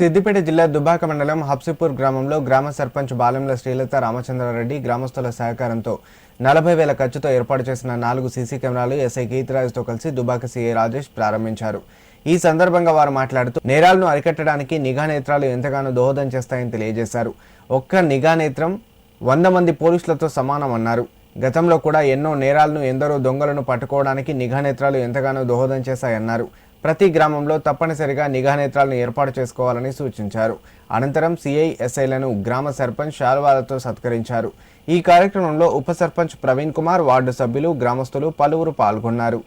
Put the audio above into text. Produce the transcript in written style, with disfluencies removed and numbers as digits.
సిద్దిపేట జిల్లా దుబ్బాక మండలం హబ్సిపూర్ గ్రామంలో గ్రామ సర్పంచ్ బాలెంల శ్రీలత రామచంద్రారెడ్డి గ్రామస్తుల సహకారంతో 40,000 ఖర్చుతో ఏర్పాటు చేసిన 4 సీసీ కెమెరాలు ఎస్ఐ కీర్తిరాజ్తో కలిసి దుబ్బాక సీఐ రాజేష్ ప్రారంభించారు. ఈ సందర్భంగా వారు మాట్లాడుతూ నేరాలను అరికట్టడానికి నిఘా నేత్రాలు ఎంతగానో దోహదం చేస్తాయని తెలియజేశారు. ఒక్క నిఘా నేత్రం 100 మంది పోలీసులతో సమానమన్నారు. గతంలో కూడా ఎన్నో నేరాలను ఎందరో దొంగలను పట్టుకోవడానికి నిఘా నేత్రాలు ఎంతగానో దోహదం చేశాయన్నారు. ప్రతి గ్రామంలో తప్పనిసరిగా నిఘా నేత్రాలను ఏర్పాటు చేసుకోవాలని సూచించారు. అనంతరం సిఐ ఎస్ఐలను గ్రామ సర్పంచ్ శాల్వాలతో సత్కరించారు. ఈ కార్యక్రమంలో ఉప సర్పంచ్ ప్రవీణ్ కుమార్, వార్డు సభ్యులు, గ్రామస్తులు పలువురు పాల్గొన్నారు.